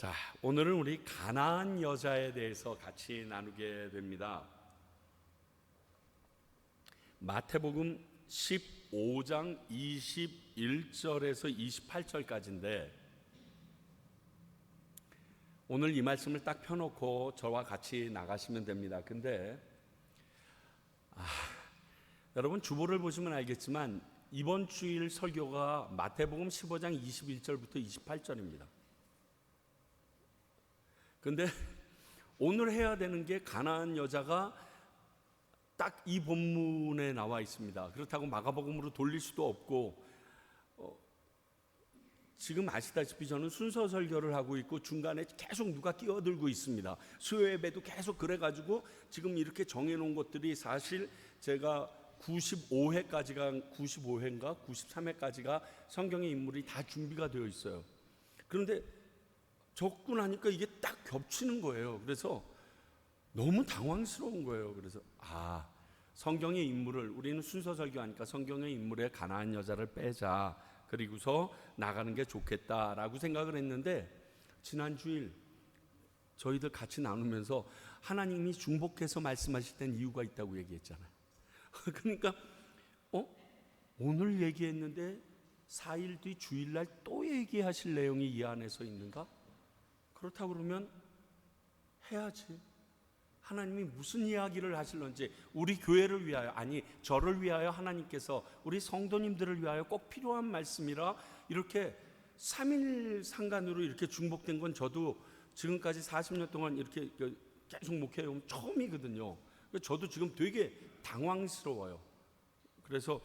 자, 오늘은 우리 가나안 여자에 대해서 같이 나누게 됩니다. 마태복음 15장 21절에서 28절까지인데 오늘 이 말씀을 딱 펴놓고 저와 같이 나가시면 됩니다. 근데 여러분 주보를 보시면 알겠지만 이번 주일 설교가 마태복음 15장 21절부터 28절입니다. 근데 오늘 해야 되는 게 가나안 여자가 딱 이 본문에 나와 있습니다. 그렇다고 마가복음으로 돌릴 수도 없고 지금 아시다시피 저는 순서 설교를 하고 있고 중간에 계속 누가 끼어들고 있습니다. 수요 예배도 계속 그래가지고 지금 이렇게 정해놓은 것들이 사실 제가 95회인가 93회까지가 성경의 인물이 다 준비가 되어 있어요. 그런데 적고 나니까 이게 딱 겹치는 거예요. 그래서 너무 당황스러운 거예요. 그래서 성경의 인물을 우리는 순서 설교하니까 성경의 인물에 가나안 여자를 빼자. 그리고서 나가는 게 좋겠다라고 생각을 했는데 지난 주일 저희들 같이 나누면서 하나님이 중복해서 말씀하실 땐 이유가 있다고 얘기했잖아요. 그러니까 오늘 얘기했는데 4일 뒤 주일날 또 얘기하실 내용이 이 안에서 있는가? 그렇다고 그러면 해야지. 하나님이 무슨 이야기를 하실런지 우리 교회를 위하여, 아니 저를 위하여 하나님께서 우리 성도님들을 위하여 꼭 필요한 말씀이라 이렇게 3일 상간으로 이렇게 중복된 건 저도 지금까지 40년 동안 이렇게 계속 목회해온 처음이거든요. 저도 지금 되게 당황스러워요. 그래서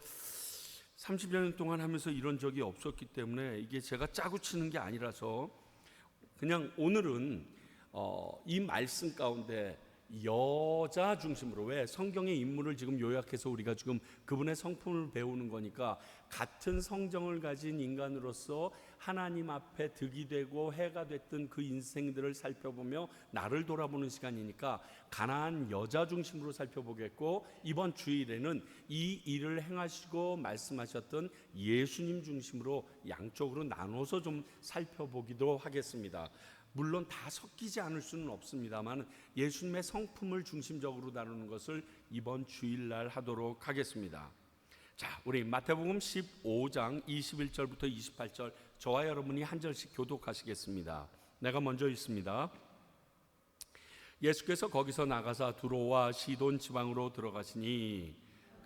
30여 년 동안 하면서 이런 적이 없었기 때문에 이게 제가 짜고 치는 게 아니라서 그냥 오늘은 이 말씀 가운데 여자 중심으로, 왜 성경의 인물을 지금 요약해서 우리가 지금 그분의 성품을 배우는 거니까 같은 성정을 가진 인간으로서 하나님 앞에 득이 되고 해가 됐던 그 인생들을 살펴보며 나를 돌아보는 시간이니까 가나안 여자 중심으로 살펴보겠고, 이번 주일에는 이 일을 행하시고 말씀하셨던 예수님 중심으로 양쪽으로 나눠서 좀 살펴보기도 하겠습니다. 물론 다 섞이지 않을 수는 없습니다만 예수님의 성품을 중심적으로 다루는 것을 이번 주일날 하도록 하겠습니다. 자, 우리 마태복음 15장 21절부터 28절 저와 여러분이 한 절씩 교독하시겠습니다. 내가 먼저 읽습니다. 예수께서 거기서 나가사 두로와 시돈 지방으로 들어가시니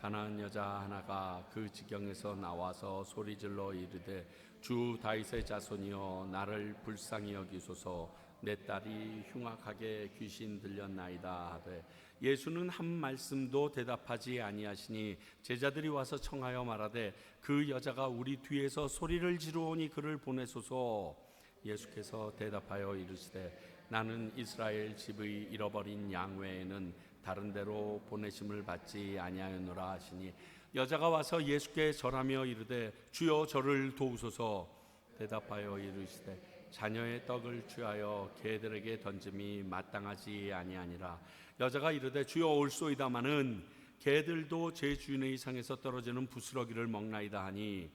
가나안 여자 하나가 그 지경에서 나와서 소리질러 이르되 주 다윗의 자손이여 나를 불쌍히 여기소서, 내 딸이 흉악하게 귀신 들렸나이다 하되 예수는 한 말씀도 대답하지 아니하시니 제자들이 와서 청하여 말하되 그 여자가 우리 뒤에서 소리를 지르오니 그를 보내소서. 예수께서 대답하여 이르시되 나는 이스라엘 집의 잃어버린 양 외에는 다른 데로 보내심을 받지 아니하였노라 하시니 여자가 와서 예수께 절하며 이르되 주여 저를 도우소서. 대답하여 이르시되 자녀의 떡을 취하여 개들에게 던짐이 마땅하지 아니하니라. 여자가 이르되 주여 올소이다마는 개들도 제 주인의 상에서 떨어지는 부스러기를 먹나이다 하니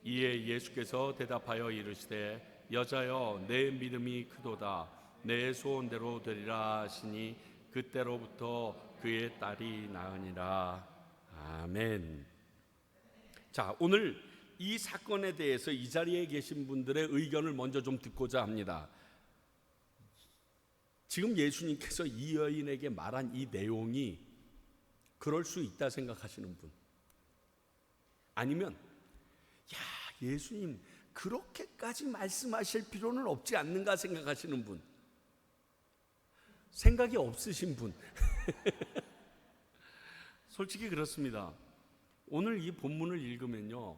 이에 예수께서 대답하여 이르시되 여자여 내 믿음이 크도다, 내 소원대로 되리라 하시니 그때로부터 그의 딸이 나으니라. 아멘. 자, 오늘 이 사건에 대해서 이 자리에 계신 분들의 의견을 먼저 좀 듣고자 합니다. 지금 예수님께서 이 여인에게 말한 이 내용이 그럴 수 있다 생각하시는 분, 아니면 예수님 그렇게까지 말씀하실 필요는 없지 않는가 생각하시는 분, 생각이 없으신 분 솔직히 그렇습니다. 오늘 이 본문을 읽으면요,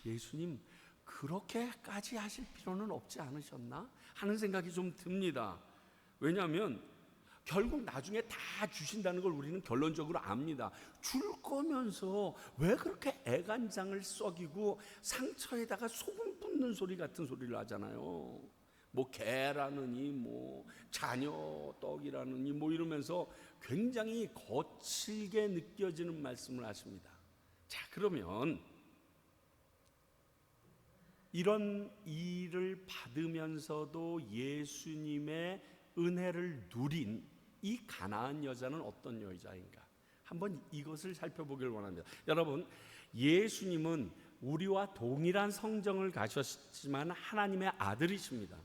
예수님 그렇게까지 하실 필요는 없지 않으셨나 하는 생각이 좀 듭니다. 왜냐하면 결국 나중에 다 주신다는 걸 우리는 결론적으로 압니다. 줄 거면서 왜 그렇게 애간장을 썩이고 상처에다가 소금 붓는 소리 같은 소리를 하잖아요. 뭐 개라느니 뭐 자녀 떡이라느니 뭐 이러면서 굉장히 거칠게 느껴지는 말씀을 하십니다. 자, 그러면 이런 일을 받으면서도 예수님의 은혜를 누린 이 가나안 여자는 어떤 여자인가? 한번 이것을 살펴보길 원합니다. 여러분, 예수님은 우리와 동일한 성정을 가졌지만 하나님의 아들이십니다.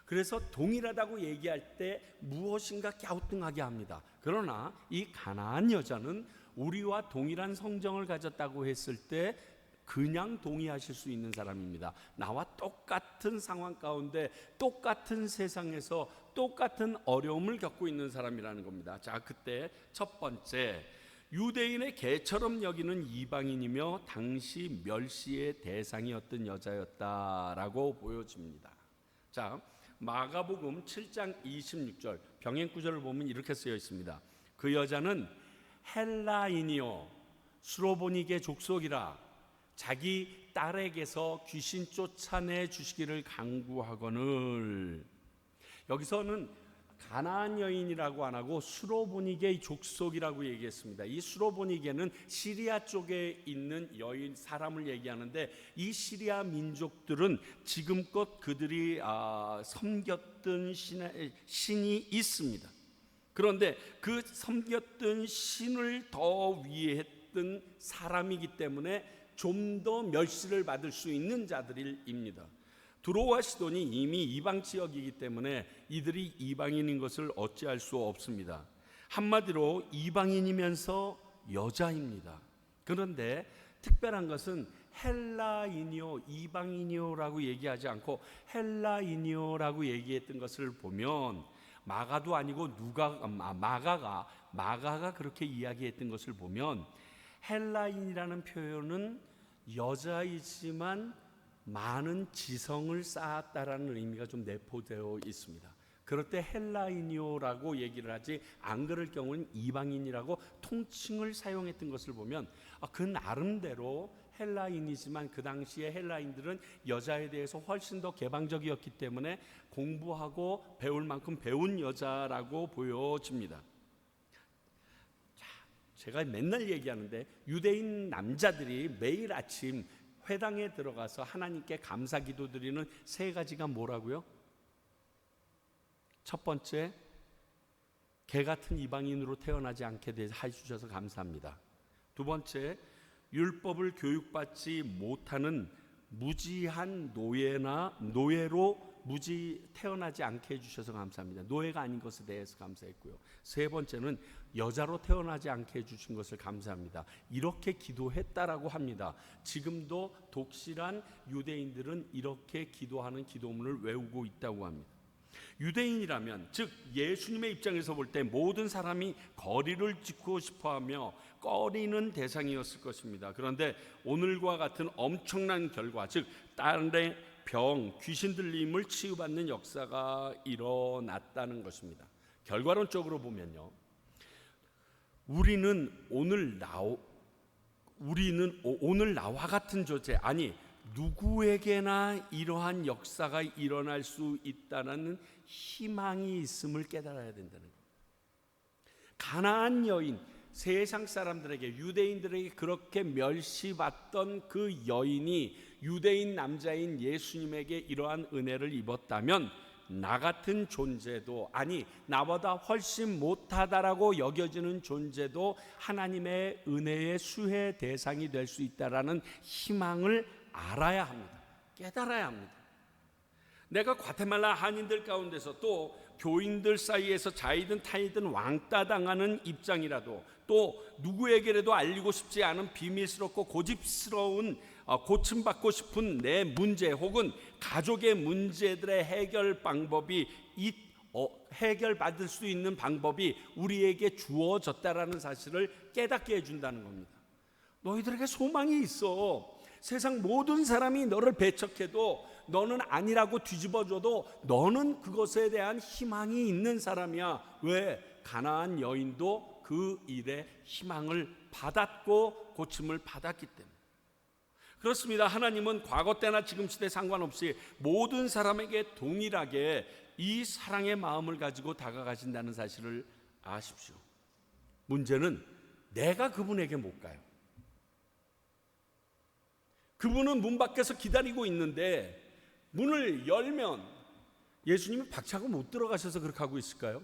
그래서 동일하다고 얘기할 때 무엇인가 갸우뚱하게 합니다. 그러나 이 가나안 여자는 우리와 동일한 성정을 가졌다고 했을 때 그냥 동의하실 수 있는 사람입니다. 나와 똑같은 상황 가운데 똑같은 세상에서 똑같은 어려움을 겪고 있는 사람이라는 겁니다. 자, 그때 첫 번째, 유대인의 개처럼 여기는 이방인이며 당시 멸시의 대상이었던 여자였다라고 보여집니다. 자, 마가복음 7장 26절 병행 구절을 보면 이렇게 쓰여 있습니다. 그 여자는 헬라인이요 수로보니게 족속이라 자기 딸에게서 귀신 쫓아내 주시기를 간구하거늘. 여기서는 가나안 여인이라고 안 하고 수로보니게 족속이라고 얘기했습니다. 이 수로보니게는 시리아 쪽에 있는 여인 사람을 얘기하는데, 이 시리아 민족들은 지금껏 그들이 섬겼던 신이 있습니다. 그런데 그 섬겼던 신을 더 위했던 사람이기 때문에 좀 더 멸시를 받을 수 있는 자들입니다. 두로와 시돈이 이미 이방 지역이기 때문에 이들이 이방인인 것을 어찌할 수 없습니다. 한마디로 이방인이면서 여자입니다. 그런데 특별한 것은 헬라인이요 이방인이요라고 얘기하지 않고 헬라인이요라고 얘기했던 것을 보면, 마가도 아니고 마가가 그렇게 이야기했던 것을 보면 헬라인이라는 표현은 여자이지만 많은 지성을 쌓았다라는 의미가 좀 내포되어 있습니다. 그럴 때 헬라인이요라고 얘기를 하지, 안 그럴 경우는 이방인이라고 통칭을 사용했던 것을 보면 그 나름대로 헬라인이지만 그 당시에 헬라인들은 여자에 대해서 훨씬 더 개방적이었기 때문에 공부하고 배울 만큼 배운 여자라고 보여집니다. 제가 맨날 얘기하는데, 유대인 남자들이 매일 아침 회당에 들어가서 하나님께 감사 기도 드리는 세 가지가 뭐라고요? 첫 번째, 개 같은 이방인으로 태어나지 않게 해주셔서 감사합니다. 두 번째, 율법을 교육받지 못하는 무지한 노예로 태어나지 않게 해주셔서 감사합니다. 노예가 아닌 것에 대해서 감사했고요. 세 번째는 여자로 태어나지 않게 해주신 것을 감사합니다. 이렇게 기도했다라고 합니다. 지금도 독실한 유대인들은 이렇게 기도하는 기도문을 외우고 있다고 합니다. 유대인이라면, 즉 예수님의 입장에서 볼 때 모든 사람이 거리를 짓고 싶어하며 꺼리는 대상이었을 것입니다. 그런데 오늘과 같은 엄청난 결과, 즉 딸의 병, 귀신 들림을 치유받는 역사가 일어났다는 것입니다. 결과론적으로 보면요, 우리는 오늘 나와 같은 존재, 아니 누구에게나 이러한 역사가 일어날 수 있다는 희망이 있음을 깨달아야 된다는 거예요. 가나안 여인, 세상 사람들에게, 유대인들에게 그렇게 멸시받던 그 여인이 유대인 남자인 예수님에게 이러한 은혜를 입었다면, 나 같은 존재도, 아니 나보다 훨씬 못하다라고 여겨지는 존재도 하나님의 은혜의 수혜 대상이 될 수 있다라는 희망을 알아야 합니다. 깨달아야 합니다. 내가 과테말라 한인들 가운데서 또 교인들 사이에서 자이든 타이든 왕따 당하는 입장이라도, 또 누구에게라도 알리고 싶지 않은 비밀스럽고 고집스러운 고침받고 싶은 내 문제 혹은 가족의 문제들의 해결 방법이 해결받을 수 있는 방법이 우리에게 주어졌다라는 사실을 깨닫게 해준다는 겁니다. 너희들에게 소망이 있어. 세상 모든 사람이 너를 배척해도, 너는 아니라고 뒤집어줘도 너는 그것에 대한 희망이 있는 사람이야. 왜? 가나안 여인도 그 일에 희망을 받았고 고침을 받았기 때문에. 그렇습니다. 하나님은 과거 때나 지금 시대 상관없이 모든 사람에게 동일하게 이 사랑의 마음을 가지고 다가가신다는 사실을 아십시오. 문제는 내가 그분에게 못 가요. 그분은 문 밖에서 기다리고 있는데 문을 열면 예수님이 박차고 못 들어가셔서 그렇게 하고 있을까요?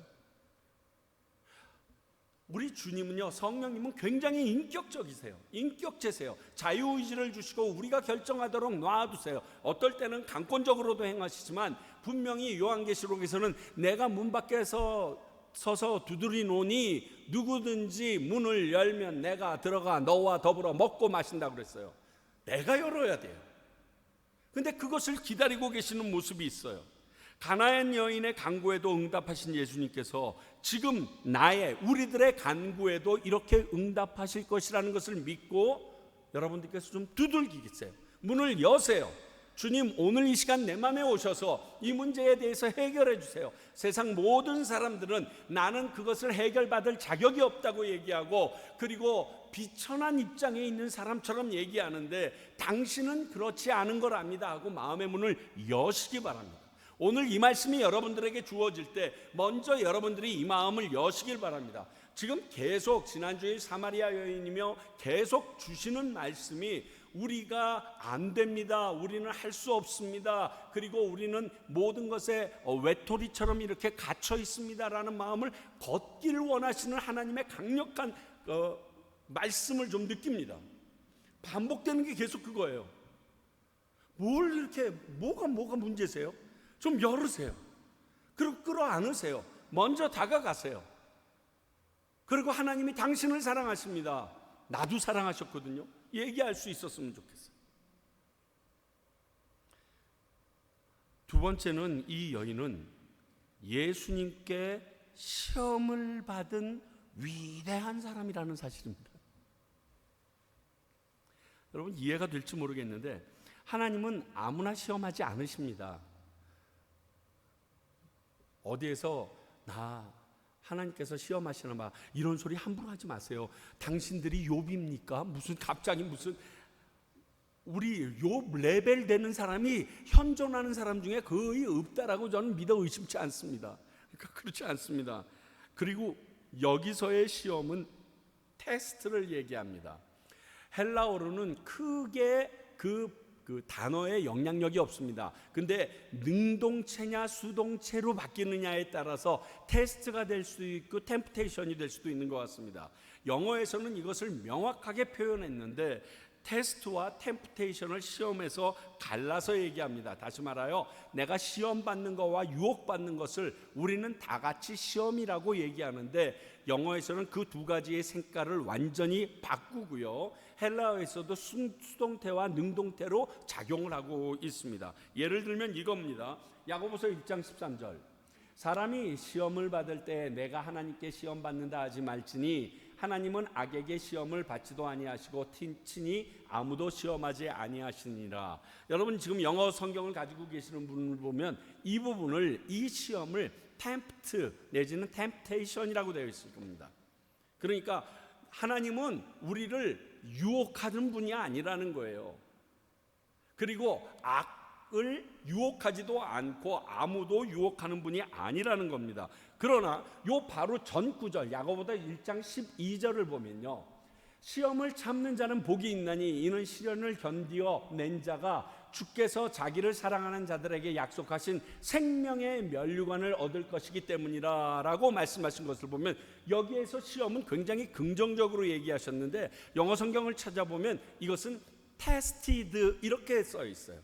우리 주님은요, 성령님은 굉장히 인격적이세요. 인격제세요. 자유의지를 주시고 우리가 결정하도록 놔두세요. 어떨 때는 강권적으로도 행하시지만 분명히 요한계시록에서는 내가 문 밖에서 서서 두드리노니 누구든지 문을 열면 내가 들어가 너와 더불어 먹고 마신다고 그랬어요. 내가 열어야 돼요. 근데 그것을 기다리고 계시는 모습이 있어요. 가나안 여인의 간구에도 응답하신 예수님께서 지금 우리들의 간구에도 이렇게 응답하실 것이라는 것을 믿고 여러분들께서 좀 두들기세요. 문을 여세요. 주님, 오늘 이 시간 내 마음에 오셔서 이 문제에 대해서 해결해 주세요. 세상 모든 사람들은 나는 그것을 해결받을 자격이 없다고 얘기하고, 그리고 비천한 입장에 있는 사람처럼 얘기하는데 당신은 그렇지 않은 걸 압니다 하고 마음의 문을 여시기 바랍니다. 오늘 이 말씀이 여러분들에게 주어질 때 먼저 여러분들이 이 마음을 여시길 바랍니다. 지금 계속 지난주에 사마리아 여인이며 계속 주시는 말씀이 우리가 안 됩니다, 우리는 할 수 없습니다, 그리고 우리는 모든 것에 외톨이처럼 이렇게 갇혀 있습니다라는 마음을 걷기를 원하시는 하나님의 강력한 말씀을 좀 느낍니다. 반복되는 게 계속 그거예요. 뭘 이렇게 뭐가 문제세요? 좀 열으세요. 그리고 끌어안으세요. 먼저 다가가세요. 그리고 하나님이 당신을 사랑하십니다, 나도 사랑하셨거든요, 얘기할 수 있었으면 좋겠어요. 두 번째는 이 여인은 예수님께 시험을 받은 위대한 사람이라는 사실입니다. 여러분, 이해가 될지 모르겠는데 하나님은 아무나 시험하지 않으십니다. 어디에서 하나님께서 시험하시나 봐 이런 소리 함부로 하지 마세요. 당신들이 욥입니까? 갑자기 우리 욥 레벨 되는 사람이 현존하는 사람 중에 거의 없다라고 저는 믿어 의심치 않습니다. 그러니까 그렇지 않습니다. 그리고 여기서의 시험은 테스트를 얘기합니다. 헬라어로는 크게 그 단어의 영향력이 없습니다. 근데 능동체냐 수동체로 바뀌느냐에 따라서 테스트가 될 수 있고 템프테이션이 될 수도 있는 것 같습니다. 영어에서는 이것을 명확하게 표현했는데 테스트와 템프테이션을 시험에서 갈라서 얘기합니다. 다시 말하여 내가 시험 받는 것과 유혹 받는 것을 우리는 다 같이 시험이라고 얘기하는데 영어에서는 그 두 가지의 색깔을 완전히 바꾸고요, 헬라어에서도 수동태와 능동태로 작용을 하고 있습니다. 예를 들면 이겁니다. 야고보서 1장 13절, 사람이 시험을 받을 때 내가 하나님께 시험 받는다 하지 말지니 하나님은 악에게 시험을 받지도 아니하시고 친히 아무도 시험하지 아니하시니라. 여러분, 지금 영어 성경을 가지고 계시는 분을 보면 이 시험을 템프트 내지는 템프테이션이라고 되어 있을 겁니다. 그러니까 하나님은 우리를 유혹하는 분이 아니라는 거예요. 그리고 악을 유혹하지도 않고 아무도 유혹하는 분이 아니라는 겁니다. 그러나 요 바로 전 구절 야고보서 1장 12절을 보면요, 시험을 참는 자는 복이 있나니 이는 시련을 견디어 낸 자가 주께서 자기를 사랑하는 자들에게 약속하신 생명의 면류관을 얻을 것이기 때문이라 라고 말씀하신 것을 보면 여기에서 시험은 굉장히 긍정적으로 얘기하셨는데 영어 성경을 찾아보면 이것은 tested 이렇게 써 있어요.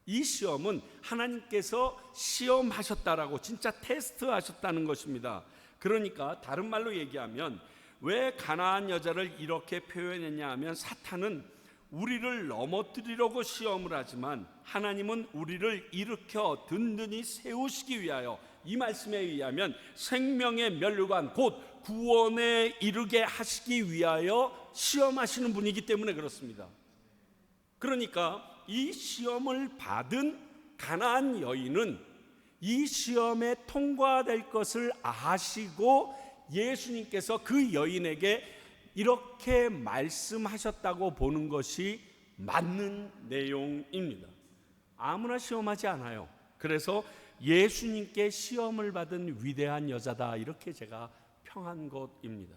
이 시험은 하나님께서 시험하셨다라고 진짜 테스트하셨다는 것입니다. 그러니까 다른 말로 얘기하면 왜 가나안 여자를 이렇게 표현했냐 하면 사탄은 우리를 넘어뜨리려고 시험을 하지만 하나님은 우리를 일으켜 든든히 세우시기 위하여 이 말씀에 의하면 생명의 면류관 곧 구원에 이르게 하시기 위하여 시험하시는 분이기 때문에 그렇습니다. 그러니까 이 시험을 받은 가나안 여인은 이 시험에 통과될 것을 아시고 예수님께서 그 여인에게 이렇게 말씀하셨다고 보는 것이 맞는 내용입니다. 아무나 시험하지 않아요. 그래서 예수님께 시험을 받은 위대한 여자다 이렇게 제가 평한 것입니다.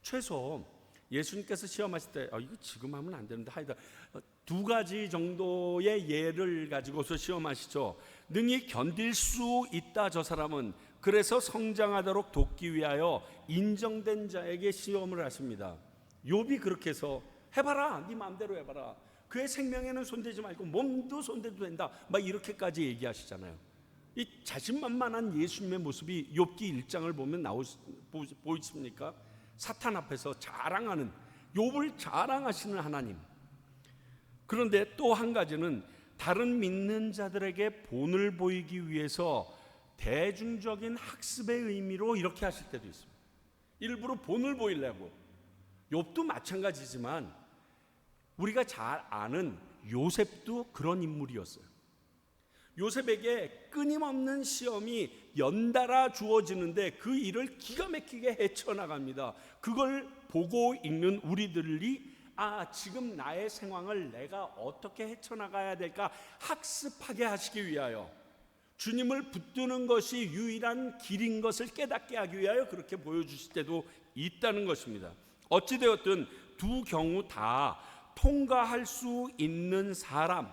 최소 예수님께서 시험하실 때 이거 지금 하면 안 되는데 하여튼 두 가지 정도의 예를 가지고서 시험하시죠. 능히 견딜 수 있다 저 사람은. 그래서 성장하도록 돕기 위하여 인정된 자에게 시험을 하십니다. 욥이 그렇게 해서 해봐라, 네 마음대로 해봐라, 그의 생명에는 손대지 말고 몸도 손대도 된다, 막 이렇게까지 얘기하시잖아요. 이 자신만만한 예수님의 모습이 욥기 1장을 보면 보이십니까? 사탄 앞에서 자랑하는, 욥을 자랑하시는 하나님. 그런데 또 한 가지는 다른 믿는 자들에게 본을 보이기 위해서 대중적인 학습의 의미로 이렇게 하실 때도 있습니다. 일부러 본을 보이려고. 욥도 마찬가지지만 우리가 잘 아는 요셉도 그런 인물이었어요. 요셉에게 끊임없는 시험이 연달아 주어지는데 그 일을 기가 막히게 헤쳐나갑니다. 그걸 보고 읽는 우리들이 지금 나의 상황을 내가 어떻게 헤쳐나가야 될까 학습하게 하시기 위하여, 주님을 붙드는 것이 유일한 길인 것을 깨닫게 하기 위하여 그렇게 보여주실 때도 있다는 것입니다. 어찌되었든 두 경우 다 통과할 수 있는 사람,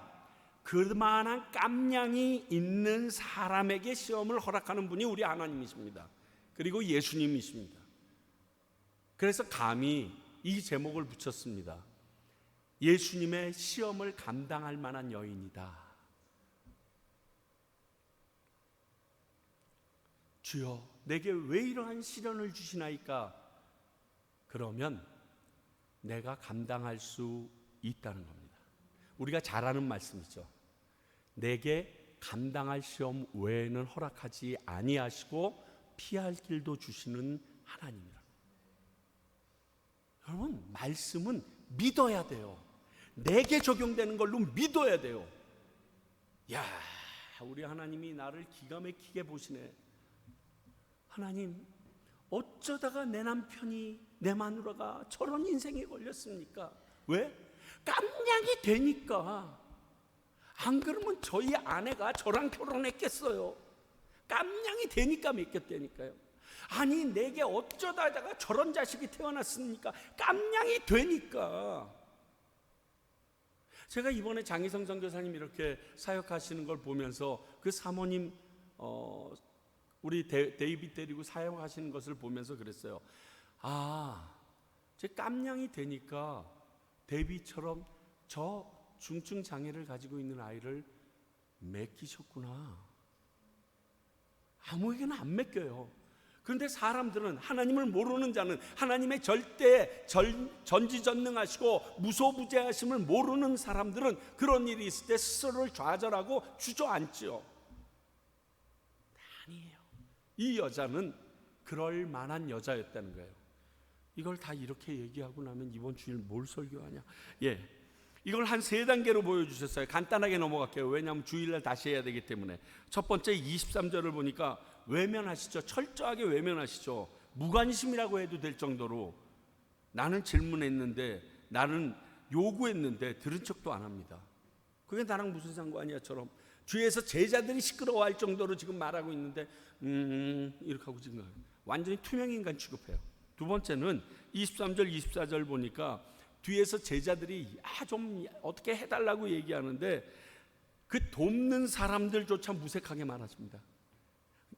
그만한 깜냥이 있는 사람에게 시험을 허락하는 분이 우리 하나님이십니다. 그리고 예수님이십니다. 그래서 감히 이 제목을 붙였습니다. 예수님의 시험을 감당할 만한 여인이다. 주여, 내게 왜 이러한 시련을 주시나이까? 그러면 내가 감당할 수 있다는 겁니다. 우리가 잘 아는 말씀이죠. 내게 감당할 시험 외에는 허락하지 아니하시고 피할 길도 주시는 하나님이라. 여러분, 말씀은 믿어야 돼요. 내게 적용되는 걸로 믿어야 돼요. 야, 우리 하나님이 나를 기가 막히게 보시네. 하나님, 어쩌다가 내 남편이, 내 마누라가 저런 인생에 걸렸습니까? 왜? 깜냥이 되니까. 안 그러면 저희 아내가 저랑 결혼했겠어요. 깜냥이 되니까 맡겼다니까요. 아니, 내게 어쩌다가 저런 자식이 태어났습니까? 깜냥이 되니까. 제가 이번에 장희성 선교사님 이렇게 사역하시는 걸 보면서 그 사모님 우리 데이빗 데리고 사역하시는 것을 보면서 그랬어요. 제 깜냥이 되니까 데이빗처럼 저 중증 장애를 가지고 있는 아이를 맡기셨구나. 아무에게나 안 맡겨요. 그런데 사람들은, 하나님을 모르는 자는, 하나님의 절대 전지전능하시고 무소부재하심을 모르는 사람들은 그런 일이 있을 때 스스로를 좌절하고 주저앉지요. 아니에요. 이 여자는 그럴 만한 여자였다는 거예요. 이걸 다 이렇게 얘기하고 나면 이번 주일 뭘 설교하냐? 이걸 한 3단계로 보여주셨어요. 간단하게 넘어갈게요. 왜냐하면 주일날 다시 해야 되기 때문에. 첫 번째 23절을 보니까 외면하시죠. 철저하게 외면하시죠. 무관심이라고 해도 될 정도로 나는 질문했는데, 나는 요구했는데 들은 척도 안 합니다. 그게 나랑 무슨 상관이야처럼 뒤에서 제자들이 시끄러워할 정도로 지금 말하고 있는데 이렇게 하고 지금 완전히 투명인간 취급해요. 두 번째는 23절 24절 보니까 뒤에서 제자들이 좀 어떻게 해달라고 얘기하는데 그 돕는 사람들조차 무색하게 말하십니다.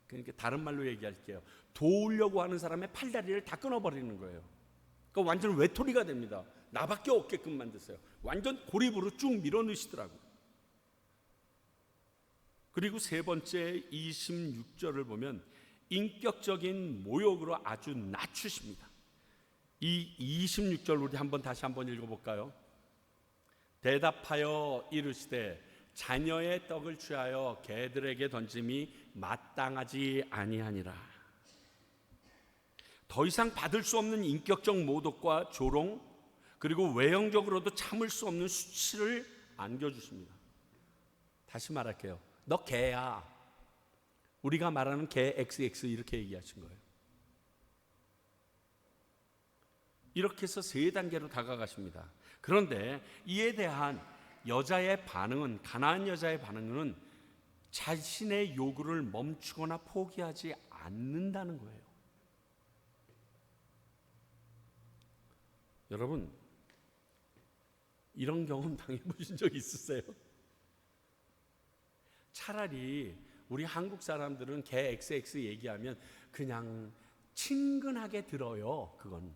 그러니까 다른 말로 얘기할게요. 도우려고 하는 사람의 팔다리를 다 끊어버리는 거예요. 그러니까 완전 외톨이가 됩니다. 나밖에 없게끔 만드세요. 완전 고립으로 쭉 밀어넣으시더라고요. 그리고 세 번째 26절을 보면 인격적인 모욕으로 아주 낮추십니다. 이 26절 우리 다시 한번 읽어볼까요? 대답하여 이르시되 자녀의 떡을 취하여 개들에게 던짐이 마땅하지 아니하니라. 더 이상 받을 수 없는 인격적 모독과 조롱, 그리고 외형적으로도 참을 수 없는 수치를 안겨주십니다. 다시 말할게요. 너 개야. 우리가 말하는 개 XX 이렇게 얘기하신 거예요. 이렇게 해서 3단계로 다가가십니다. 그런데 이에 대한 여자의 반응은, 가나안 여자의 반응은 자신의 요구를 멈추거나 포기하지 않는다는 거예요. 여러분, 이런 경험 당해보신 적 있으세요? 차라리 우리 한국 사람들은 개 XX 얘기하면 그냥 친근하게 들어요. 그건.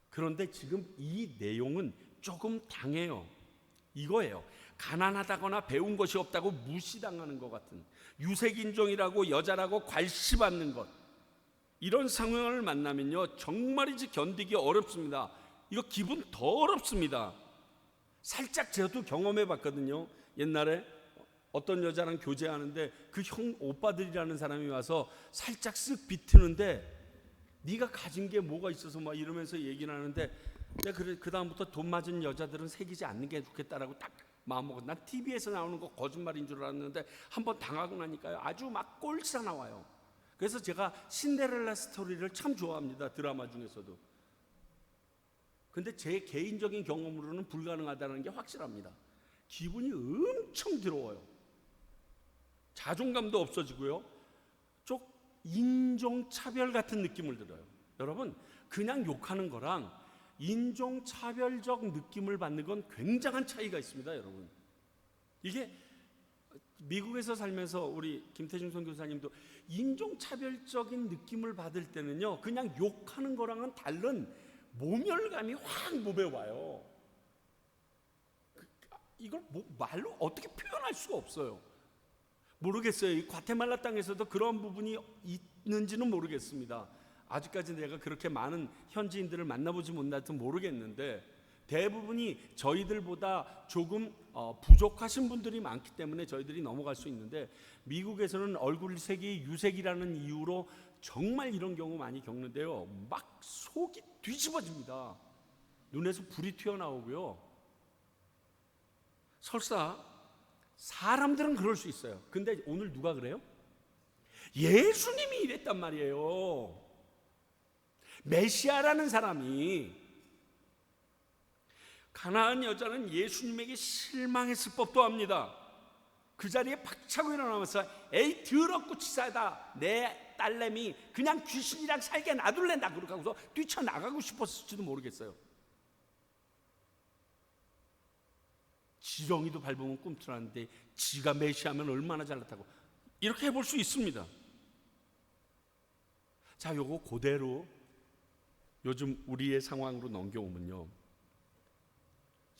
그런데 지금 이 내용은 조금 당해요. 이거예요. 가난하다거나 배운 것이 없다고 무시당하는 것 같은, 유색인종이라고 여자라고 괄시받는 것, 이런 상황을 만나면요 정말이지 견디기 어렵습니다. 이거 기분 더 어렵습니다. 살짝 저도 경험해 봤거든요. 옛날에 어떤 여자랑 교제하는데 그 형 오빠들이라는 사람이 와서 살짝 쓱 비트는데 네가 가진 게 뭐가 있어서 막 이러면서 얘기를 하는데, 내가 그 다음부터 돈 맞은 여자들은 새기지 않는 게 좋겠다라고 딱 마음먹었어. 난 TV에서 나오는 거 거짓말인 줄 알았는데 한번 당하고 나니까요 아주 막 꼴찌가 나와요. 그래서 제가 신데렐라 스토리를 참 좋아합니다. 드라마 중에서도. 근데 제 개인적인 경험으로는 불가능하다는 게 확실합니다. 기분이 엄청 더러워요. 자존감도 없어지고요. 쪽 인종차별 같은 느낌을 들어요. 여러분, 그냥 욕하는 거랑 인종차별적 느낌을 받는 건 굉장한 차이가 있습니다. 여러분, 이게 미국에서 살면서 우리 김태중 선교사님도 인종차별적인 느낌을 받을 때는요 그냥 욕하는 거랑은 다른 모멸감이 확 몸에 와요. 이걸 말로 어떻게 표현할 수가 없어요. 모르겠어요. 이 과테말라 땅에서도 그런 부분이 있는지는 모르겠습니다. 아직까지 내가 그렇게 많은 현지인들을 만나보지 못해서 모르겠는데, 대부분이 저희들보다 조금 부족하신 분들이 많기 때문에 저희들이 넘어갈 수 있는데, 미국에서는 얼굴색이 유색이라는 이유로 정말 이런 경우 많이 겪는데요 막 속이 뒤집어집니다. 눈에서 불이 튀어나오고요. 설사 사람들은 그럴 수 있어요. 근데 오늘 누가 그래요? 예수님이 이랬단 말이에요. 메시아라는 사람이. 가나안 여자는 예수님에게 실망했을 법도 합니다. 그 자리에 박차고 일어나면서 에이 더럽고 치사하다, 내 딸내미 그냥 귀신이랑 살게 놔둘랜다 그러고 하고서 뛰쳐나가고 싶었을지도 모르겠어요. 지렁이도 밟으면 꿈틀하는데 지가 메시아면 얼마나 잘났다고 이렇게 해볼 수 있습니다. 자, 요거 그대로 요즘 우리의 상황으로 넘겨오면요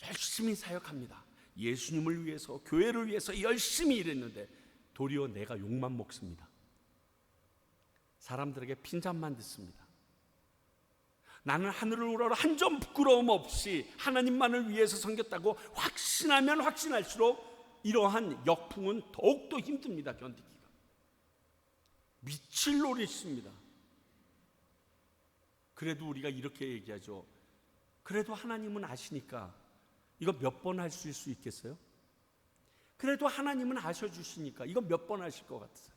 열심히 사역합니다. 예수님을 위해서, 교회를 위해서 열심히 일했는데 도리어 내가 욕만 먹습니다. 사람들에게 핀잔만 듣습니다. 나는 하늘을 우러러 한 점 부끄러움 없이 하나님만을 위해서 섬겼다고 확신하면 확신할수록 이러한 역풍은 더욱더 힘듭니다. 견디기가 미칠 노릇입니다. 그래도 우리가 이렇게 얘기하죠. 그래도 하나님은 아시니까 이거 몇 번 할 수 있겠어요? 그래도 하나님은 아셔주시니까 이거 몇 번 하실 것 같아요.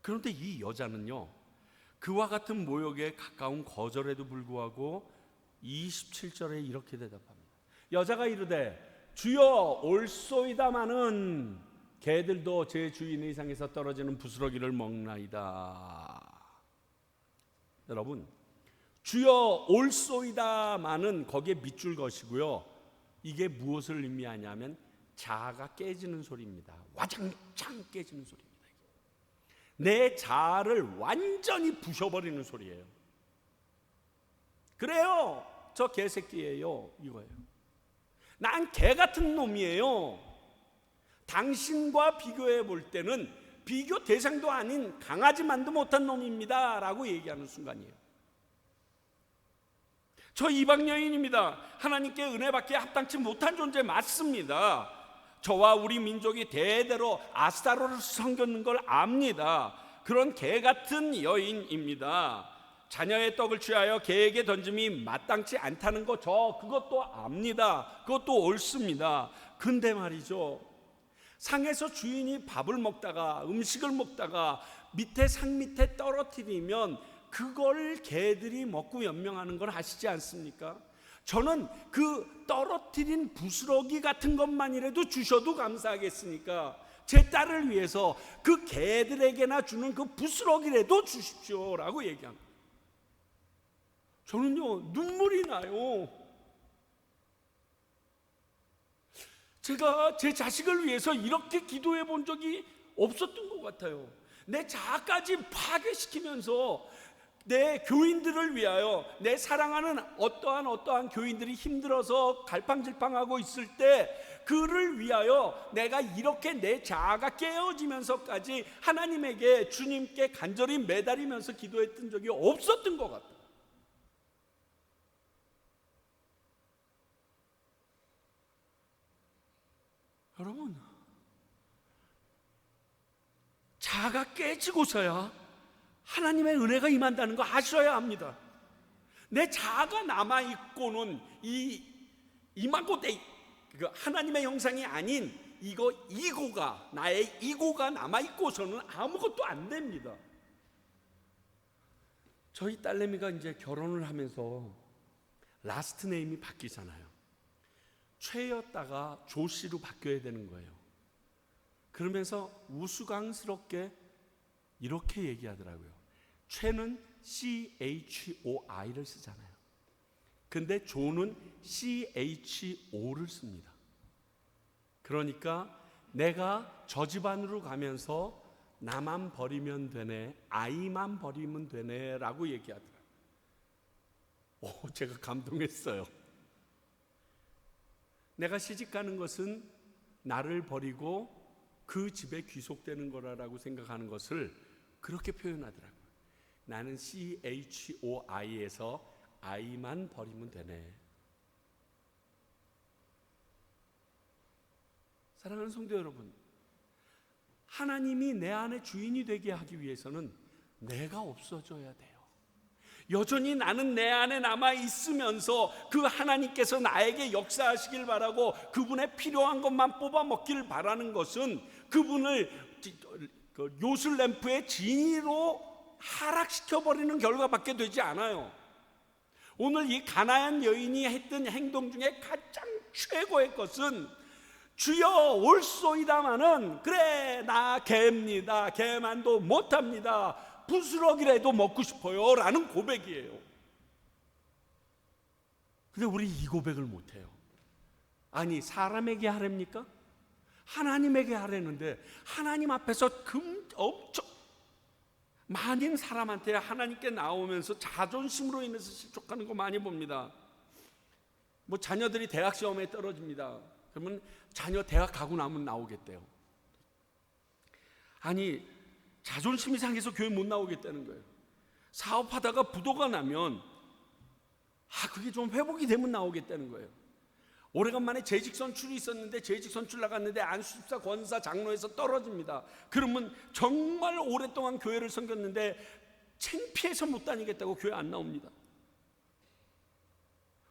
그런데 이 여자는요 그와 같은 모욕에 가까운 거절에도 불구하고 27절에 이렇게 대답합니다. 여자가 이르되 주여 올소이다마는 개들도 제 주인의 상에서 떨어지는 부스러기를 먹나이다. 여러분, 주여 올소이다마는 거기에 밑줄 것이고요, 이게 무엇을 의미하냐면 자아가 깨지는 소리입니다. 와장창 깨지는 소리입니다. 내 자아를 완전히 부셔버리는 소리예요. 그래요, 저 개새끼예요, 이거예요. 난 개 같은 놈이에요. 당신과 비교해 볼 때는 비교 대상도 아닌 강아지만도 못한 놈입니다 라고 얘기하는 순간이에요. 저 이방 여인입니다. 하나님께 은혜받기에 합당치 못한 존재 맞습니다. 저와 우리 민족이 대대로 아스타로를 섬겼는 걸 압니다. 그런 개 같은 여인입니다. 자녀의 떡을 취하여 개에게 던짐이 마땅치 않다는 거 그것도 압니다. 그것도 옳습니다. 근데 말이죠, 상에서 주인이 밥을 먹다가 음식을 먹다가 밑에 상 밑에 떨어뜨리면 그걸 개들이 먹고 연명하는 걸 아시지 않습니까? 저는 그 떨어뜨린 부스러기 같은 것만이라도 주셔도 감사하겠으니까 제 딸을 위해서 그 개들에게나 주는 그 부스러기라도 주십시오라고 얘기합니다. 저는요, 눈물이 나요. 제가 제 자식을 위해서 이렇게 기도해 본 적이 없었던 것 같아요. 내 자아까지 파괴시키면서 내 교인들을 위하여, 내 사랑하는 어떠한 교인들이 힘들어서 갈팡질팡하고 있을 때 그를 위하여 내가 이렇게 내 자아가 깨어지면서까지 하나님에게, 주님께 간절히 매달리면서 기도했던 적이 없었던 것 같아요. 여러분, 자아가 깨지고서야 하나님의 은혜가 임한다는 거 아셔야 합니다. 내 자아가 남아있고는 이 이마고 하나님의 형상이 아닌 이고가, 나의 이고가 남아있고서는 아무것도 안 됩니다. 저희 딸내미가 이제 결혼을 하면서 라스트 네임이 바뀌잖아요. 최였다가 조씨로 바뀌어야 되는 거예요. 그러면서 우스꽝스럽게 이렇게 얘기하더라고요. 최는 CHOI를 쓰잖아요. 근데 조는 CHO를 씁니다. 그러니까 내가 저 집안으로 가면서 나만 버리면 되네, 아이만 버리면 되네 라고 얘기하더라고요. 제가 감동했어요. 내가 시집가는 것은 나를 버리고 그 집에 귀속되는 거라고 생각하는 것을 그렇게 표현하더라고요. 나는 CHOI에서 아이만 버리면 되네. 사랑하는 성도 여러분, 하나님이 내 안에 주인이 되게 하기 위해서는 내가 없어져야 돼요. 여전히 나는 내 안에 남아 있으면서 그 하나님께서 나에게 역사하시길 바라고 그분의 필요한 것만 뽑아 먹기를 바라는 것은 그분을 요술램프의 진이로 하락시켜버리는 결과밖에 되지 않아요. 오늘 이 가나안 여인이 했던 행동 중에 가장 최고의 것은 주여 올소이다마는 그래 나 개입니다. 개만도 못합니다. 부스러기라도 먹고 싶어요 라는 고백이에요. 근데 우리 이 고백을 못해요. 아니 사람에게 하랍니까? 하나님에게 하라는데 하나님 앞에서 엄청 많은 사람한테 하나님께 나오면서 자존심으로 인해서 실족하는 거 많이 봅니다. 뭐 자녀들이 대학 시험에 떨어집니다. 그러면 자녀 대학 가고 나면 나오겠대요. 아니 자존심이 상해서 교회 못 나오겠다는 거예요. 사업하다가 부도가 나면 그게 좀 회복이 되면 나오겠다는 거예요. 오래간만에 재직 선출이 있었는데 재직 선출 나갔는데 안수집사 권사 장로에서 떨어집니다. 그러면 정말 오랫동안 교회를 섬겼는데 창피해서 못 다니겠다고 교회 안 나옵니다.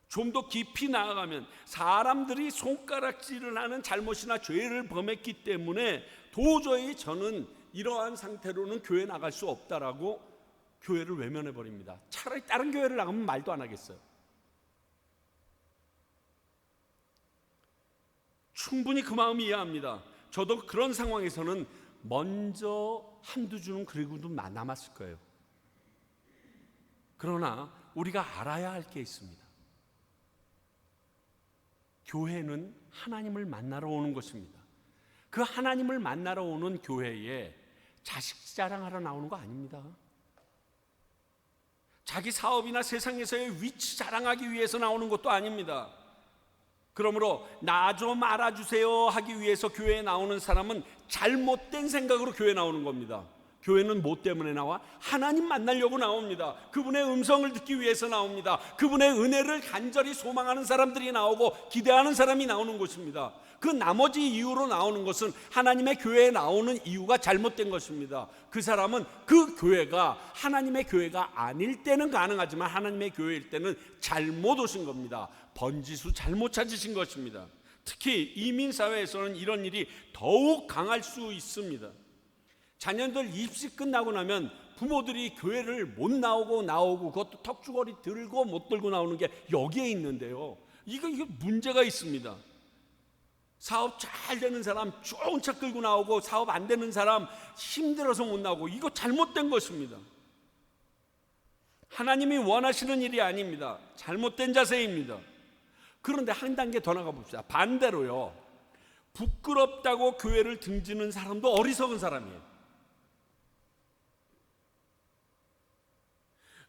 좀 더 깊이 나아가면 사람들이 손가락질을 하는 잘못이나 죄를 범했기 때문에 도저히 저는 이러한 상태로는 교회 나갈 수 없다라고 교회를 외면해 버립니다. 차라리 다른 교회를 나가면 말도 안 하겠어요. 충분히 그 마음 이해합니다. 저도 그런 상황에서는 먼저 한두 주는 그리고도 남았을 거예요. 그러나 우리가 알아야 할 게 있습니다. 교회는 하나님을 만나러 오는 것입니다. 그 하나님을 만나러 오는 교회에 자식 자랑하러 나오는 거 아닙니다. 자기 사업이나 세상에서의 위치 자랑하기 위해서 나오는 것도 아닙니다. 그러므로 나 좀 알아주세요 하기 위해서 교회에 나오는 사람은 잘못된 생각으로 교회에 나오는 겁니다. 교회는 뭐 때문에 나와? 하나님 만나려고 나옵니다. 그분의 음성을 듣기 위해서 나옵니다. 그분의 은혜를 간절히 소망하는 사람들이 나오고 기대하는 사람이 나오는 곳입니다. 그 나머지 이유로 나오는 것은 하나님의 교회에 나오는 이유가 잘못된 것입니다. 그 사람은 그 교회가 하나님의 교회가 아닐 때는 가능하지만 하나님의 교회일 때는 잘못 오신 겁니다. 번지수 잘못 찾으신 것입니다. 특히 이민사회에서는 이런 일이 더욱 강할 수 있습니다. 자녀들 입시 끝나고 나면 부모들이 교회를 못 나오고 그것도 턱주거리 들고 못 들고 나오는 게 여기에 있는데요. 이거 문제가 있습니다. 사업 잘 되는 사람 좋은 차 끌고 나오고 사업 안 되는 사람 힘들어서 못 나오고 이거 잘못된 것입니다. 하나님이 원하시는 일이 아닙니다. 잘못된 자세입니다. 그런데 한 단계 더 나가 봅시다. 반대로요, 부끄럽다고 교회를 등지는 사람도 어리석은 사람이에요.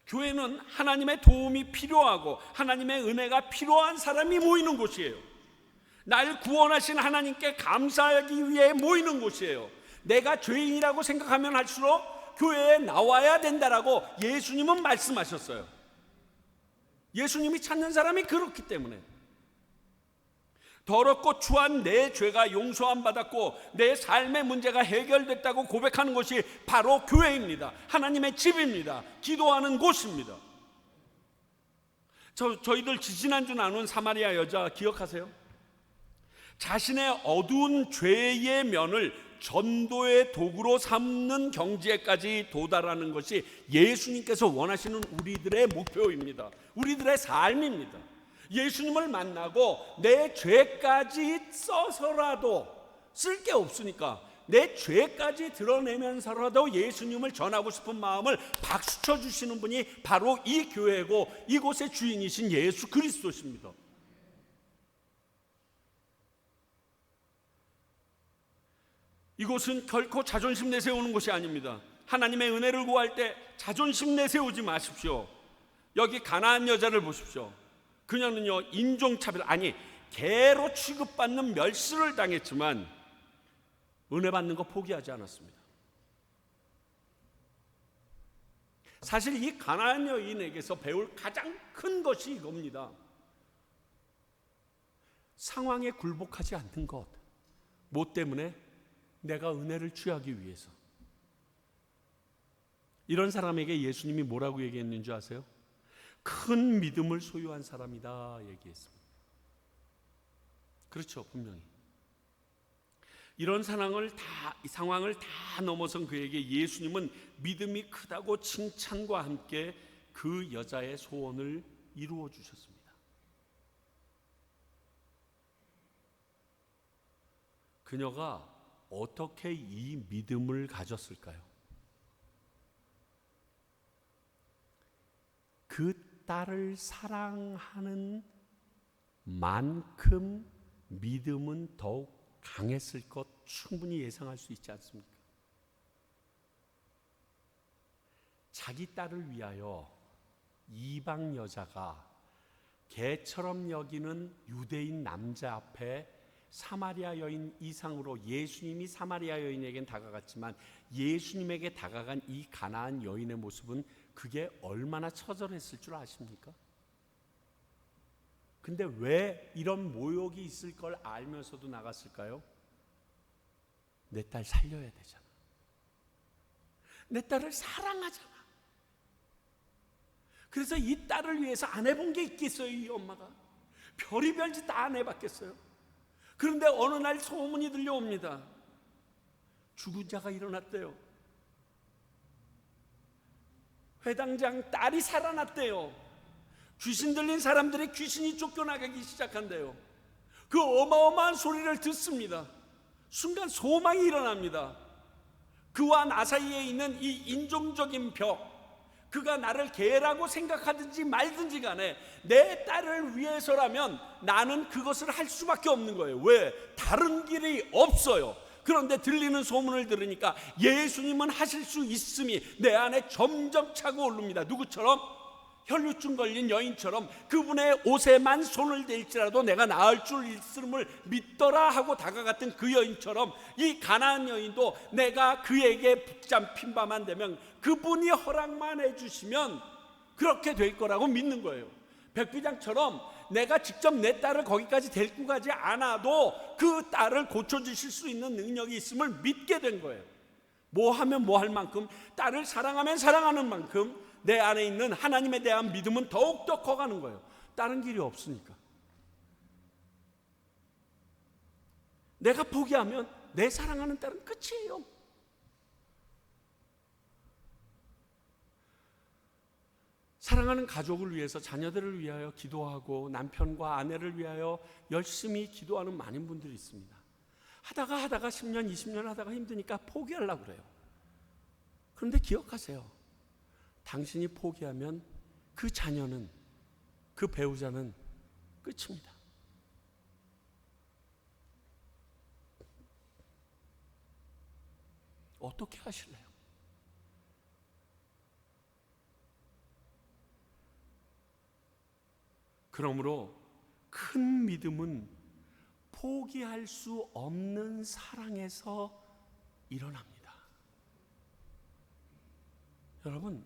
교회는 하나님의 도움이 필요하고 하나님의 은혜가 필요한 사람이 모이는 곳이에요. 날 구원하신 하나님께 감사하기 위해 모이는 곳이에요. 내가 죄인이라고 생각하면 할수록 교회에 나와야 된다라고 예수님은 말씀하셨어요. 예수님이 찾는 사람이 그렇기 때문에. 더럽고 추한 내 죄가 용서함 받았고 내 삶의 문제가 해결됐다고 고백하는 것이 바로 교회입니다. 하나님의 집입니다. 기도하는 곳입니다. 저희들 지지난주 나눈 사마리아 여자 기억하세요? 자신의 어두운 죄의 면을 전도의 도구로 삼는 경지에까지 도달하는 것이 예수님께서 원하시는 우리들의 목표입니다. 우리들의 삶입니다. 예수님을 만나고 내 죄까지 써서라도 쓸 게 없으니까 내 죄까지 드러내면서라도 예수님을 전하고 싶은 마음을 박수쳐 주시는 분이 바로 이 교회고 이곳의 주인이신 예수 그리스도십니다. 이곳은 결코 자존심 내세우는 곳이 아닙니다. 하나님의 은혜를 구할 때 자존심 내세우지 마십시오. 여기 가나안 여자를 보십시오. 그녀는요, 인종차별, 아니 개로 취급받는 멸시를 당했지만 은혜 받는 거 포기하지 않았습니다. 사실 이 가나안 여인에게서 배울 가장 큰 것이 이겁니다. 상황에 굴복하지 않는 것. 뭐 때문에? 내가 은혜를 취하기 위해서. 이런 사람에게 예수님이 뭐라고 얘기했는 줄 아세요? 큰 믿음을 소유한 사람이다 얘기했습니다. 그렇죠, 분명히. 이런 상황을 다 넘어선 그에게 예수님은 믿음이 크다고 칭찬과 함께 그 여자의 소원을 이루어 주셨습니다. 그녀가 어떻게 이 믿음을 가졌을까요? 그 딸을 사랑하는 만큼 믿음은 더욱 강했을 것 충분히 예상할 수 있지 않습니까? 자기 딸을 위하여 이방 여자가 개처럼 여기는 유대인 남자 앞에 사마리아 여인 이상으로 예수님이 사마리아 여인에겐 다가갔지만 예수님에게 다가간 이 가나안 여인의 모습은 그게 얼마나 처절했을 줄 아십니까? 근데 왜 이런 모욕이 있을 걸 알면서도 나갔을까요? 내 딸 살려야 되잖아. 내 딸을 사랑하잖아. 그래서 이 딸을 위해서 안 해본 게 있겠어요, 이 엄마가. 별의별 짓 다 안 해봤겠어요. 그런데 어느 날 소문이 들려옵니다. 죽은 자가 일어났대요. 회당장 딸이 살아났대요. 귀신 들린 사람들이 귀신이 쫓겨나가기 시작한대요. 그 어마어마한 소리를 듣습니다. 순간 소망이 일어납니다. 그와 나 사이에 있는 이 인종적인 벽, 그가 나를 개라고 생각하든지 말든지 간에 내 딸을 위해서라면 나는 그것을 할 수밖에 없는 거예요. 왜? 다른 길이 없어요. 그런데 들리는 소문을 들으니까 예수님은 하실 수 있음이 내 안에 점점 차고 오릅니다. 누구처럼? 혈루증 걸린 여인처럼 그분의 옷에만 손을 댈지라도 내가 나을 줄 있음을 믿더라 하고 다가갔던 그 여인처럼 이 가나안 여인도 내가 그에게 붙잡힌 바만 되면 그분이 허락만 해주시면 그렇게 될 거라고 믿는 거예요. 백부장처럼 내가 직접 내 딸을 거기까지 데리고 가지 않아도 그 딸을 고쳐주실 수 있는 능력이 있음을 믿게 된 거예요. 뭐 하면 뭐 할 만큼, 딸을 사랑하면 사랑하는 만큼 내 안에 있는 하나님에 대한 믿음은 더욱더 커가는 거예요. 다른 길이 없으니까. 내가 포기하면 내 사랑하는 딸은 끝이에요. 사랑하는 가족을 위해서, 자녀들을 위하여 기도하고 남편과 아내를 위하여 열심히 기도하는 많은 분들이 있습니다. 하다가 10년, 20년 하다가 힘드니까 포기하려고 그래요. 그런데 기억하세요. 당신이 포기하면 그 자녀는, 그 배우자는 끝입니다. 어떻게 하실래요? 그러므로 큰 믿음은 포기할 수 없는 사랑에서 일어납니다. 여러분,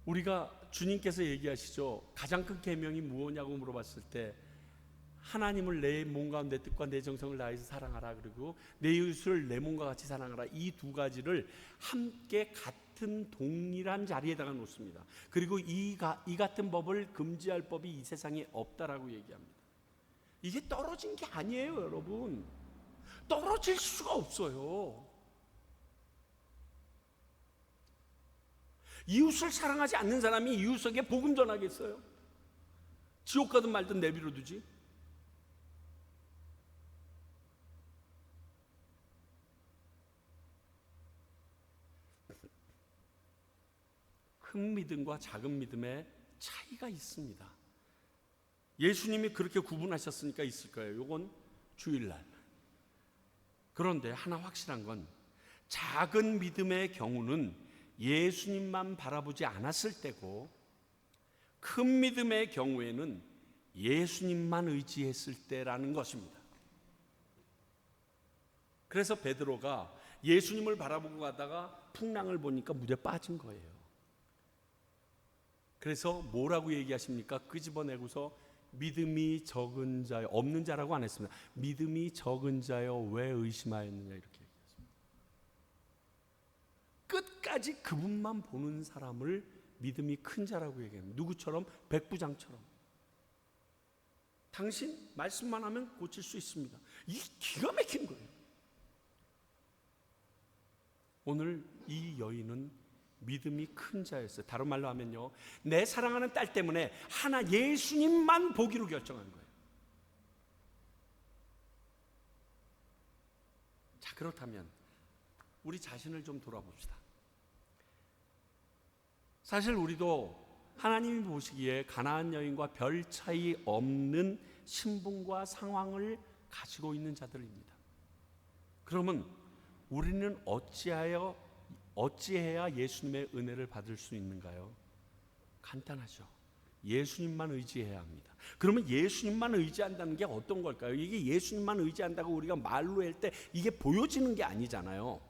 우리가 주님께서 얘기하시죠. 가장 큰 계명이 무엇냐고 물어봤을 때 하나님을 내 몸과 내 뜻과 내 정성을 다해서 사랑하라, 그리고 내 이웃을 내 몸과 같이 사랑하라, 이 두 가지를 함께 같은 동일한 자리에다가 놓습니다. 그리고 이 같은 법을 금지할 법이 이 세상에 없다라고 얘기합니다. 이게 떨어진 게 아니에요, 여러분. 떨어질 수가 없어요. 이웃을 사랑하지 않는 사람이 이웃에게 복음 전하겠어요? 지옥 가든 말든 내버려 두지. 큰 믿음과 작은 믿음의 차이가 있습니다. 예수님이 그렇게 구분하셨으니까 있을 거예요. 이건 주일날. 그런데 하나 확실한 건 작은 믿음의 경우는 예수님만 바라보지 않았을 때고, 큰 믿음의 경우에는 예수님만 의지했을 때라는 것입니다. 그래서 베드로가 예수님을 바라보고 가다가 풍랑을 보니까 물에 빠진 거예요. 그래서 뭐라고 얘기하십니까? 끄집어내고서 믿음이 적은 자여, 없는 자라고 안 했습니다. 믿음이 적은 자여 왜 의심하였느냐, 이렇게 얘기했습니다. 끝까지 그분만 보는 사람을 믿음이 큰 자라고 얘기합니다. 누구처럼? 백부장처럼. 당신 말씀만 하면 고칠 수 있습니다. 이게 기가 막힌 거예요. 오늘 이 여인은 믿음이 큰 자였어요. 다른 말로 하면요, 내 사랑하는 딸 때문에 하나 예수님만 보기로 결정한 거예요. 자, 그렇다면 우리 자신을 좀 돌아봅시다. 사실 우리도 하나님이 보시기에 가나안 여인과 별 차이 없는 신분과 상황을 가지고 있는 자들입니다. 그러면 우리는 어찌해야 예수님의 은혜를 받을 수 있는가요? 간단하죠. 예수님만 의지해야 합니다. 그러면 예수님만 의지한다는 게 어떤 걸까요? 이게 예수님만 의지한다고 우리가 말로 할 때 이게 보여지는 게 아니잖아요.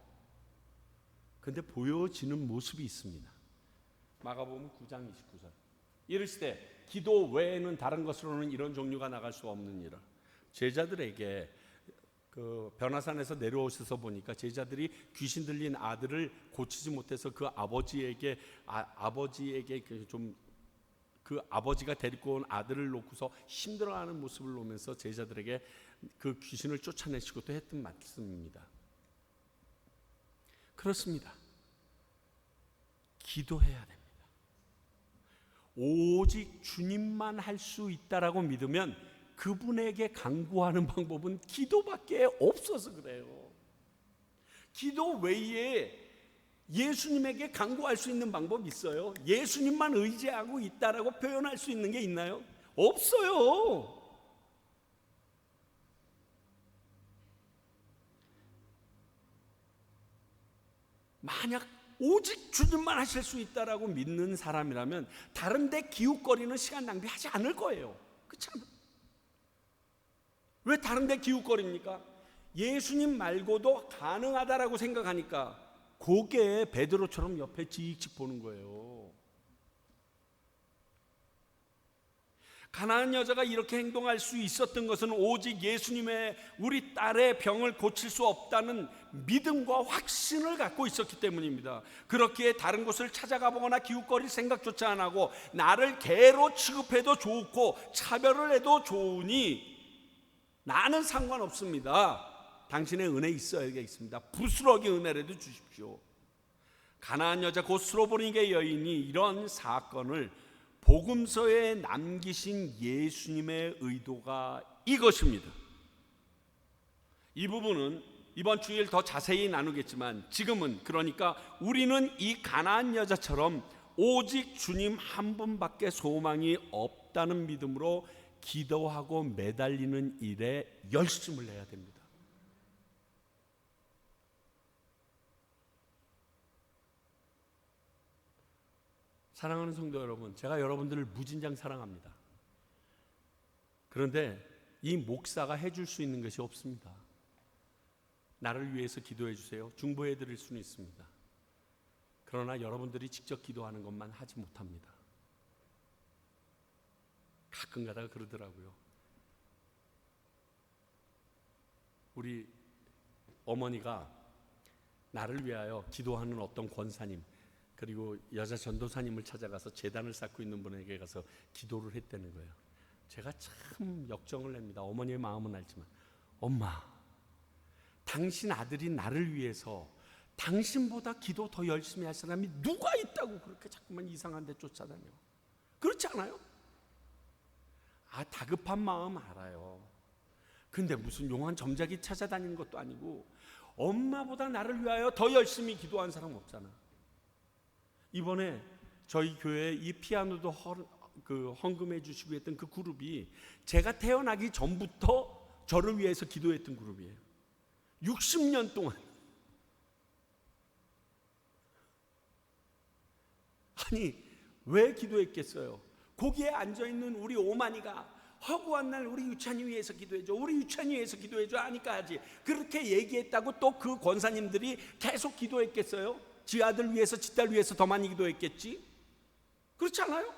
근데 보여지는 모습이 있습니다. 마가복음 9장 29절. 이르시되 기도 외에는 다른 것으로는 이런 종류가 나갈 수 없느니라. 제자들에게 그 변화산에서 내려오셔서 보니까 제자들이 귀신 들린 아들을 고치지 못해서 그 아버지에게 그 아버지가 데리고 온 아들을 놓고서 힘들어하는 모습을 보면서 제자들에게 그 귀신을 쫓아내시고 또 했던 말씀입니다. 그렇습니다. 기도해야 됩니다. 오직 주님만 할 수 있다라고 믿으면 그분에게 간구하는 방법은 기도밖에 없어서 그래요. 기도 외에 예수님에게 간구할 수 있는 방법이 있어요? 예수님만 의지하고 있다라고 표현할 수 있는 게 있나요? 없어요. 만약 오직 주님만 하실 수 있다라고 믿는 사람이라면 다른 데 기웃거리는 시간 낭비하지 않을 거예요. 그렇잖아요. 왜 다른 데 기웃거립니까? 예수님 말고도 가능하다라고 생각하니까 고개 베드로처럼 옆에 지익직 보는 거예요. 가나안 여자가 이렇게 행동할 수 있었던 것은 오직 예수님의 우리 딸의 병을 고칠 수 없다는 믿음과 확신을 갖고 있었기 때문입니다. 그렇기에 다른 곳을 찾아가 보거나 기웃거릴 생각조차 안 하고 나를 개로 취급해도 좋고 차별을 해도 좋으니 나는 상관없습니다. 당신의 은혜 있어야겠습니다. 부스러기 은혜라도 주십시오. 가나안 여자 곧 스로보니게 여인이 이런 사건을 복음서에 남기신 예수님의 의도가 이것입니다. 이 부분은 이번 주일 더 자세히 나누겠지만 지금은 그러니까 우리는 이 가나안 여자처럼 오직 주님 한 분밖에 소망이 없다는 믿음으로 기도하고 매달리는 일에 열심을 내야 됩니다. 사랑하는 성도 여러분, 제가 여러분들을 무진장 사랑합니다. 그런데 이 목사가 해줄 수 있는 것이 없습니다. 나를 위해서 기도해 주세요. 중보해 드릴 수는 있습니다. 그러나 여러분들이 직접 기도하는 것만 하지 못합니다. 가끔 가다가 그러더라고요. 우리 어머니가 나를 위하여 기도하는 어떤 권사님, 그리고 여자 전도사님을 찾아가서 제단을 쌓고 있는 분에게 가서 기도를 했다는 거예요. 제가 참 역정을 냅니다. 어머니의 마음은 알지만, 엄마, 당신 아들이 나를 위해서 당신보다 기도 더 열심히 할 사람이 누가 있다고 그렇게 자꾸만 이상한 데 쫓아다녀. 그렇지 않아요? 다급한 마음 알아요. 근데 무슨 용한 점자기 찾아다니는 것도 아니고 엄마보다 나를 위하여 더 열심히 기도한 사람 없잖아. 이번에 저희 교회에 이 피아노도 헌금해 주시고 했던 그 그룹이 제가 태어나기 전부터 저를 위해서 기도했던 그룹이에요. 60년 동안. 아니, 왜 기도했겠어요? 거기에 앉아있는 우리 오만이가 허구한 날 우리 유찬이 위해서 기도해줘, 우리 유찬이 위해서 기도해줘 하니까 하지. 그렇게 얘기했다고 또 그 권사님들이 계속 기도했겠어요? 지 아들 위해서, 지 딸 위해서 더 많이 기도했겠지? 그렇지 않아요?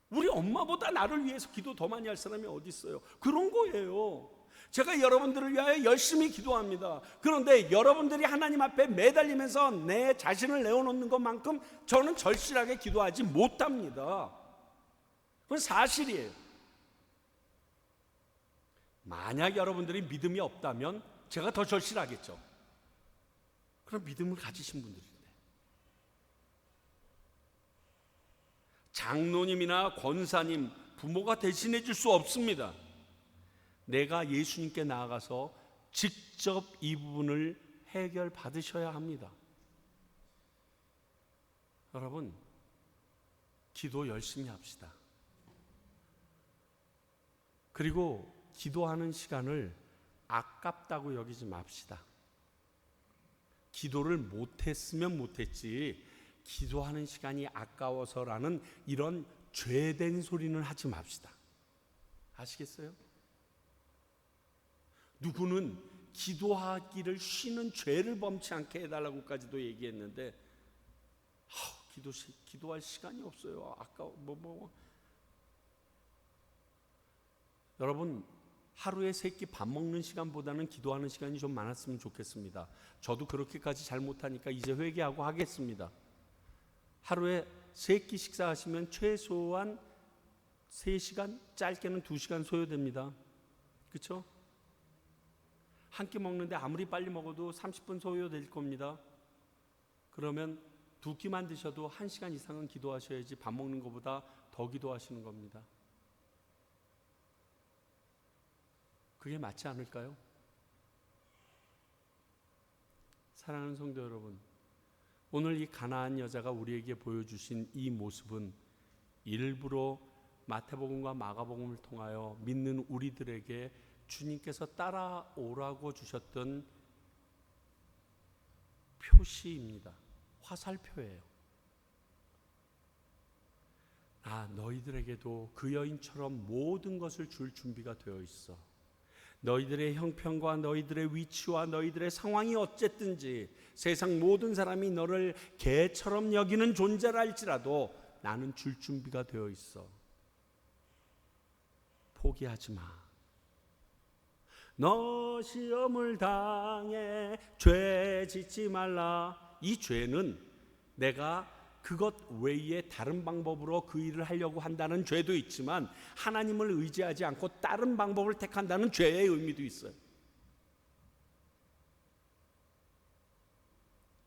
우리 엄마보다 나를 위해서 기도 더 많이 할 사람이 어디 있어요? 그런 거예요. 제가 여러분들을 위하여 열심히 기도합니다. 그런데 여러분들이 하나님 앞에 매달리면서 내 자신을 내어놓는 것만큼 저는 절실하게 기도하지 못합니다. 그건 사실이에요. 만약 여러분들이 믿음이 없다면 제가 더 절실하겠죠. 그럼 믿음을 가지신 분들인데, 장로님이나 권사님, 부모가 대신해 줄 수 없습니다. 내가 예수님께 나아가서 직접 이 부분을 해결받으셔야 합니다. 여러분, 기도 열심히 합시다. 그리고 기도하는 시간을 아깝다고 여기지 맙시다. 기도를 못했으면 못했지 기도하는 시간이 아까워서라는 이런 죄된 소리는 하지 맙시다. 아시겠어요? 누구는 기도하기를 쉬는 죄를 범치 않게 해달라고까지도 얘기했는데 기도할 시간이 없어요. 아까워. 여러분, 하루에 3끼 밥 먹는 시간보다는 기도하는 시간이 좀 많았으면 좋겠습니다. 저도 그렇게까지 잘못하니까 이제 회개하고 하겠습니다. 하루에 3끼 식사하시면 최소한 3시간, 짧게는 2시간 소요됩니다. 그렇죠? 한 끼 먹는데 아무리 빨리 먹어도 30분 소요될 겁니다. 그러면 2끼만 드셔도 1시간 이상은 기도하셔야지 밥 먹는 것보다 더 기도하시는 겁니다. 그게 맞지 않을까요? 사랑하는 성도 여러분, 오늘 이 가나안 여자가 우리에게 보여주신 이 모습은 일부러 마태복음과 마가복음을 통하여 믿는 우리들에게 주님께서 따라오라고 주셨던 표시입니다. 화살표예요. 너희들에게도 그 여인처럼 모든 것을 줄 준비가 되어 있어. 너희들의 형편과 너희들의 위치와 너희들의 상황이 어쨌든지 세상 모든 사람이 너를 개처럼 여기는 존재랄지라도 나는 줄 준비가 되어 있어. 포기하지 마. 너 시험을 당해 죄 짓지 말라. 이 죄는 내가 그것 외에 다른 방법으로 그 일을 하려고 한다는 죄도 있지만 하나님을 의지하지 않고 다른 방법을 택한다는 죄의 의미도 있어요.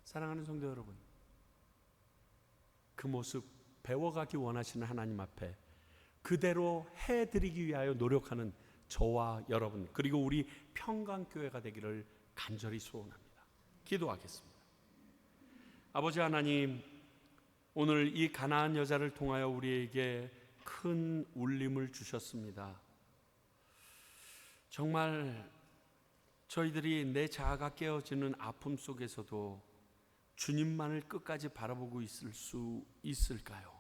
사랑하는 성도 여러분, 그 모습 배워가기 원하시는 하나님 앞에 그대로 해드리기 위하여 노력하는 저와 여러분, 그리고 우리 평강교회가 되기를 간절히 소원합니다. 기도하겠습니다. 아버지 하나님, 오늘 이 가나안 여자를 통하여 우리에게 큰 울림을 주셨습니다. 정말 저희들이 내 자아가 깨어지는 아픔 속에서도 주님만을 끝까지 바라보고 있을 수 있을까요?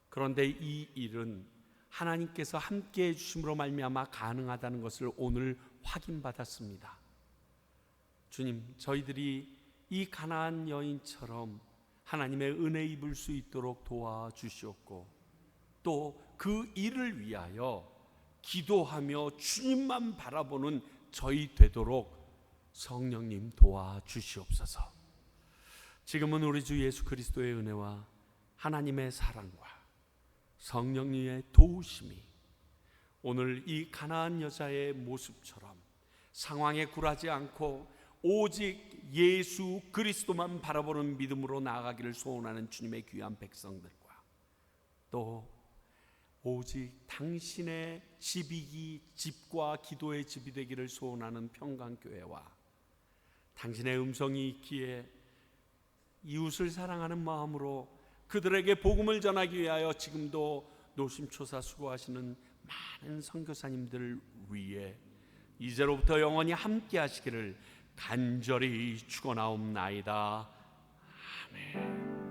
그런데 이 일은 하나님께서 함께해 주심으로 말미암아 가능하다는 것을 오늘 확인받았습니다. 주님, 저희들이 이 가나안 여인처럼 하나님의 은혜 입을 수 있도록 도와주시옵고, 또 그 일을 위하여 기도하며 주님만 바라보는 저희 되도록 성령님 도와주시옵소서. 지금은 우리 주 예수 그리스도의 은혜와 하나님의 사랑과 성령님의 도우심이 오늘 이 가나안 여자의 모습처럼 상황에 굴하지 않고 오직 예수 그리스도만 바라보는 믿음으로 나아가기를 소원하는 주님의 귀한 백성들과, 또 오직 당신의 집과 기도의 집이 되기를 소원하는 평강교회와 당신의 음성이 있기에 이웃을 사랑하는 마음으로 그들에게 복음을 전하기 위하여 지금도 노심초사 수고하시는 많은 선교사님들 위해 이제로부터 영원히 함께 하시기를 간절히 축원하옵나이다. 아멘.